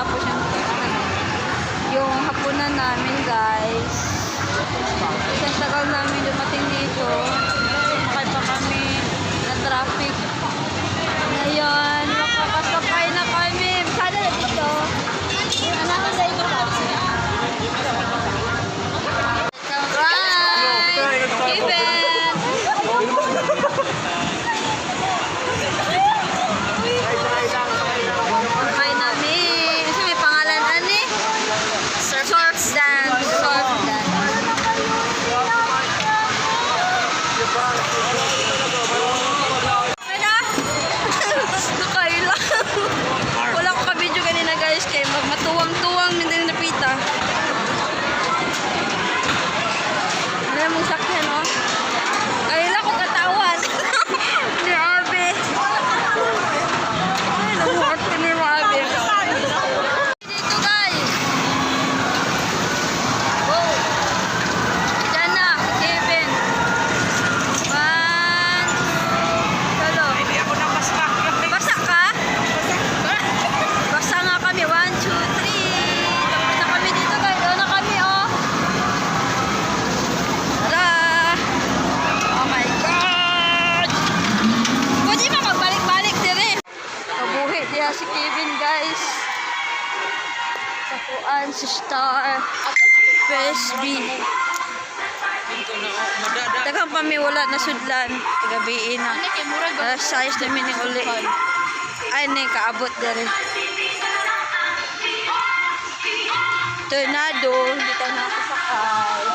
matapos yung hapunan namin, guys. Kasi ang tagal namin dumating dito. Sumakay pa kami na traffic. Ngayon, makakasakay na kami. Sana na dito. Anahan na ito kasi. Alright! Steven! Sakay namin. Kasi may pangalan, ani? Surf dance. Surf dance. Nakailang. Wala ko ka-video kanina, guys. Kaya matuwang-tuwang din napita. Ano mong sakyan, no? Kailang ko katawan. Ni Arbe. Ay, namuhat ko ni Arbe. Dito, guys. Go. Diyan na, Kevin. One. Solo. Hindi ako nabasa. Basa ka? Basa nga kami. 1, 2, 3. Tapos na kami dito, guys. Doon na kami, oh. Tara! Oh my God! Pwede ba magbalik-balik din? Kabuhi diya si Kevin, guys. Tapuan si Star. Frisbee. Daghang pami wala na sudlan. Gabi na. Size namin ni uli. Ay, na kaabot dere. Tornado. Hindi tayo nakasakay.